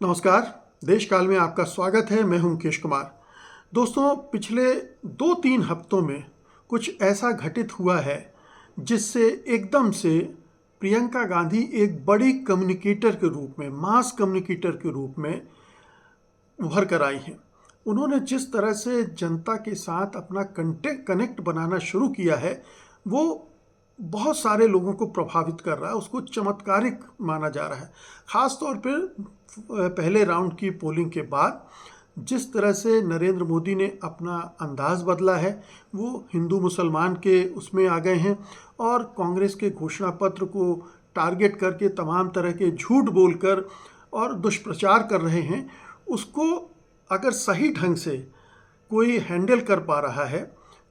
नमस्कार। देश काल में आपका स्वागत है। मैं हूं मुकेश कुमार। दोस्तों, पिछले 2-3 हफ्तों में कुछ ऐसा घटित हुआ है जिससे एकदम से प्रियंका गांधी एक बड़ी कम्युनिकेटर के रूप में, मास कम्युनिकेटर के रूप में उभर कर आई हैं। उन्होंने जिस तरह से जनता के साथ अपना कनेक्ट बनाना शुरू किया है, वो बहुत सारे लोगों को प्रभावित कर रहा है। उसको चमत्कारिक माना जा रहा है। ख़ास तौर पर पहले राउंड की पोलिंग के बाद जिस तरह से नरेंद्र मोदी ने अपना अंदाज़ बदला है, वो हिंदू मुसलमान के उसमें आ गए हैं और कांग्रेस के घोषणा पत्र को टारगेट करके तमाम तरह के झूठ बोलकर और दुष्प्रचार कर रहे हैं। उसको अगर सही ढंग से कोई हैंडल कर पा रहा है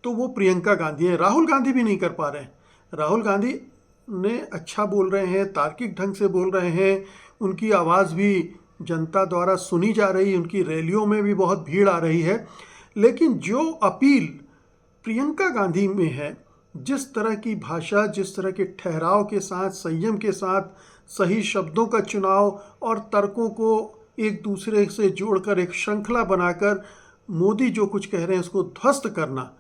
तो वो प्रियंका गांधी है। राहुल गांधी भी नहीं कर पा रहे हैं। राहुल गांधी ने अच्छा बोल रहे हैं, तार्किक ढंग से बोल रहे हैं, उनकी आवाज़ भी जनता द्वारा सुनी जा रही है, उनकी रैलियों में भी बहुत भीड़ आ रही है। लेकिन जो अपील प्रियंका गांधी में है, जिस तरह की भाषा, जिस तरह के ठहराव के साथ, संयम के साथ, सही शब्दों का चुनाव और तर्कों को एक दूसरे से जोड़कर एक श्रृंखला बनाकर मोदी जो कुछ कह रहे हैं उसको ध्वस्त करना,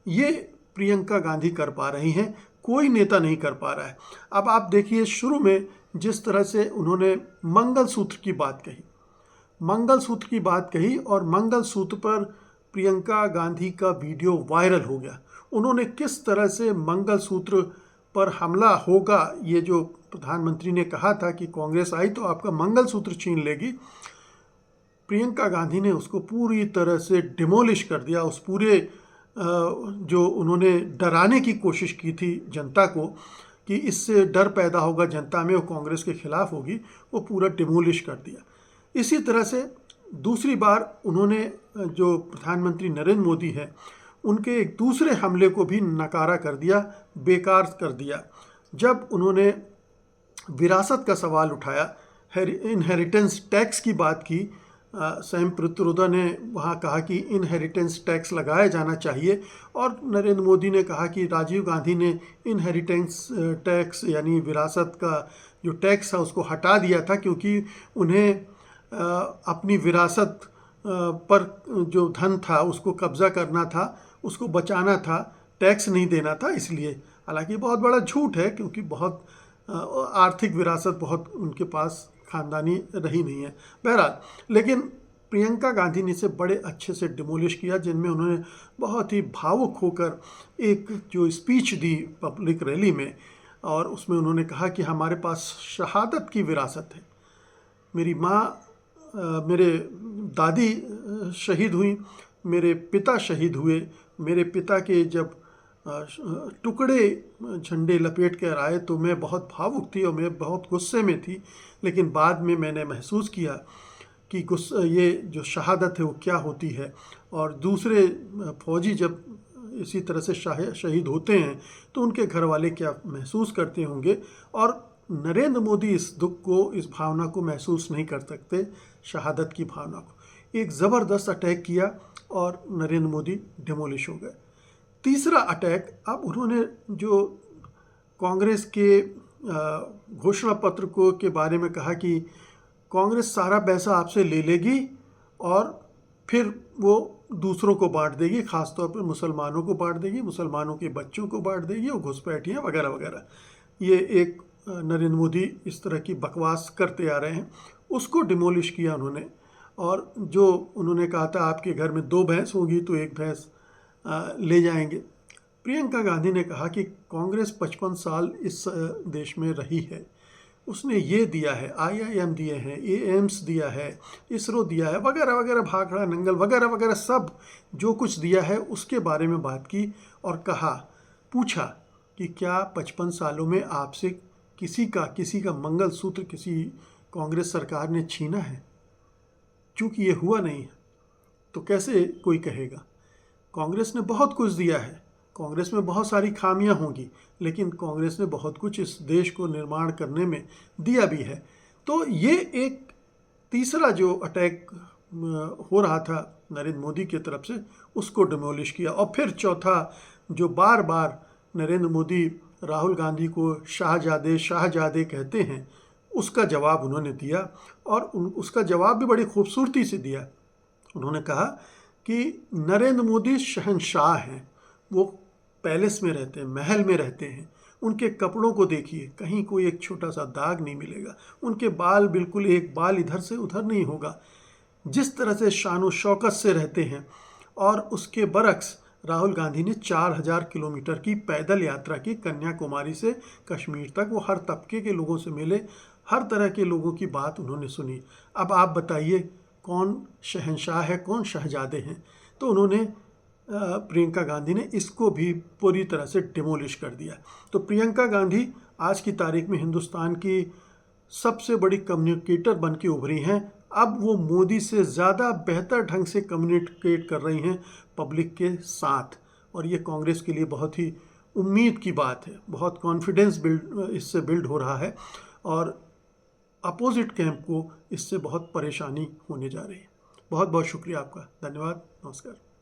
ये प्रियंका गांधी कर पा रही हैं। कोई नेता नहीं कर पा रहा है। अब आप देखिए, शुरू में जिस तरह से उन्होंने मंगलसूत्र की बात कही और मंगलसूत्र पर प्रियंका गांधी का वीडियो वायरल हो गया। उन्होंने किस तरह से मंगलसूत्र पर हमला होगा, ये जो प्रधानमंत्री ने कहा था कि कांग्रेस आई तो आपका मंगलसूत्र छीन लेगी, प्रियंका गांधी ने उसको पूरी तरह से डिमोलिश कर दिया। उस पूरे जो उन्होंने डराने की कोशिश की थी जनता को कि इससे डर पैदा होगा जनता में, वो कांग्रेस के खिलाफ होगी, वो पूरा डिमोलिश कर दिया। इसी तरह से दूसरी बार उन्होंने, जो प्रधानमंत्री नरेंद्र मोदी हैं, उनके एक दूसरे हमले को भी नकारा कर दिया, बेकार कर दिया। जब उन्होंने विरासत का सवाल उठाया, इनहेरिटेंस टैक्स की बात की, सैम पित्रोदा ने वहाँ कहा कि इनहेरिटेंस टैक्स लगाया जाना चाहिए और नरेंद्र मोदी ने कहा कि राजीव गांधी ने इनहेरिटेंस टैक्स यानी विरासत का जो टैक्स था उसको हटा दिया था, क्योंकि उन्हें अपनी विरासत पर जो धन था उसको कब्ज़ा करना था, उसको बचाना था, टैक्स नहीं देना था। इसलिए, हालांकि बहुत बड़ा झूठ है, क्योंकि बहुत आर्थिक विरासत बहुत उनके पास खानदानी रही नहीं है। बहरहाल, लेकिन प्रियंका गांधी ने इसे बड़े अच्छे से डिमोलिश किया, जिनमें उन्होंने बहुत ही भावुक होकर एक जो स्पीच दी पब्लिक रैली में, और उसमें उन्होंने कहा कि हमारे पास शहादत की विरासत है। मेरी माँ, मेरे दादी शहीद हुई, मेरे पिता शहीद हुए, मेरे पिता के जब टुकड़े झंडे लपेट कर आए तो मैं बहुत भावुक थी और मैं बहुत गुस्से में थी, लेकिन बाद में मैंने महसूस किया कि ये जो शहादत है वो क्या होती है। और दूसरे फौजी जब इसी तरह से शहीद होते हैं तो उनके घर वाले क्या महसूस करते होंगे। और नरेंद्र मोदी इस दुख को, इस भावना को महसूस नहीं कर सकते, शहादत की भावना को। एक ज़बरदस्त अटैक किया और नरेंद्र मोदी डिमोलिश हो गए। तीसरा अटैक, अब उन्होंने जो कांग्रेस के घोषणा पत्र को के बारे में कहा कि कांग्रेस सारा पैसा आपसे ले लेगी और फिर वो दूसरों को बांट देगी, ख़ासतौर पर मुसलमानों को बांट देगी, मुसलमानों के बच्चों को बांट देगी, वो घुसपैठियाँ वगैरह वगैरह। ये एक नरेंद्र मोदी इस तरह की बकवास करते आ रहे हैं, उसको डिमोलिश किया उन्होंने। और जो उन्होंने कहा था आपके घर में 2 भैंस होगी तो 1 भैंस ले जाएंगे। प्रियंका गांधी ने कहा कि कांग्रेस 55 साल इस देश में रही है, उसने ये दिया है, IIM दिए हैं, एम्स दिया है, इसरो दिया है, वगैरह वगैरह, भाखड़ा नंगल वगैरह वगैरह, सब जो कुछ दिया है उसके बारे में बात की। और पूछा कि क्या 55 सालों में आपसे किसी का मंगलसूत्र किसी कांग्रेस सरकार ने छीना है? चूँकि ये हुआ नहीं है तो कैसे कोई कहेगा। कांग्रेस ने बहुत कुछ दिया है, कांग्रेस में बहुत सारी खामियां होंगी, लेकिन कांग्रेस ने बहुत कुछ इस देश को निर्माण करने में दिया भी है। तो ये एक तीसरा जो अटैक हो रहा था नरेंद्र मोदी की तरफ से, उसको डिमोलिश किया। और फिर चौथा, जो बार बार नरेंद्र मोदी राहुल गांधी को शाहजादे कहते हैं, उसका जवाब उन्होंने दिया और उसका जवाब भी बड़ी खूबसूरती से दिया। उन्होंने कहा कि नरेंद्र मोदी शहंशाह हैं, वो पैलेस में रहते हैं, महल में रहते हैं, उनके कपड़ों को देखिए, कहीं कोई एक छोटा सा दाग नहीं मिलेगा, उनके बाल बिल्कुल एक बाल इधर से उधर नहीं होगा, जिस तरह से शान शौकत से रहते हैं। और उसके बरक्स राहुल गांधी ने 4000 किलोमीटर की पैदल यात्रा की, कन्याकुमारी से कश्मीर तक। वो हर तबके के लोगों से मिले, हर तरह के लोगों की बात उन्होंने सुनी। अब आप बताइए कौन शहंशाह है, कौन शहजादे हैं? तो उन्होंने प्रियंका गांधी ने इसको भी पूरी तरह से डिमोलिश कर दिया। तो प्रियंका गांधी आज की तारीख में हिंदुस्तान की सबसे बड़ी कम्युनिकेटर बन के उभरी हैं। अब वो मोदी से ज़्यादा बेहतर ढंग से कम्युनिकेट कर रही हैं पब्लिक के साथ, और ये कांग्रेस के लिए बहुत ही उम्मीद की बात है। बहुत कॉन्फिडेंस इससे बिल्ड हो रहा है और अपोजिट कैंप को इससे बहुत परेशानी होने जा रही है। बहुत बहुत शुक्रिया आपका, धन्यवाद, नमस्कार।